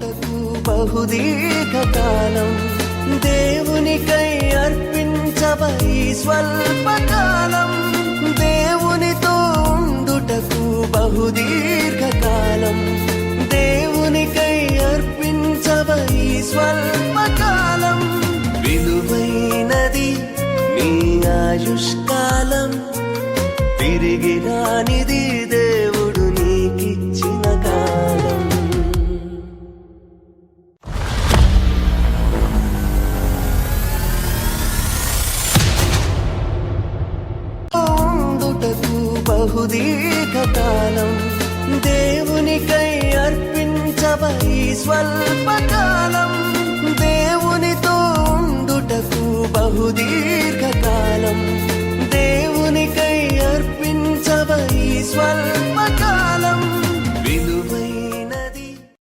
ఉండుటకు బహుదీర్ఘకాలం దేవునికై అర్పించబై స్వల్పకాలం దేవునితో ఉండుటకు బహుదీర్ఘకాలం దేవునికై అర్పించబై స్వల్పకాలం విలువైనది నీ ఆయుష్కాలం తిరిగి రానిది దేవుడు నీకిచ్చిన కాలం ఉండుటకు బహుదీర్ఘకాలం దేవునికై అర్పించబై స్వల్పకాలం దేవునితో ఉండుటకు బహుదీర్ఘకాలం దేవునికై అర్పించబై స్వల్ప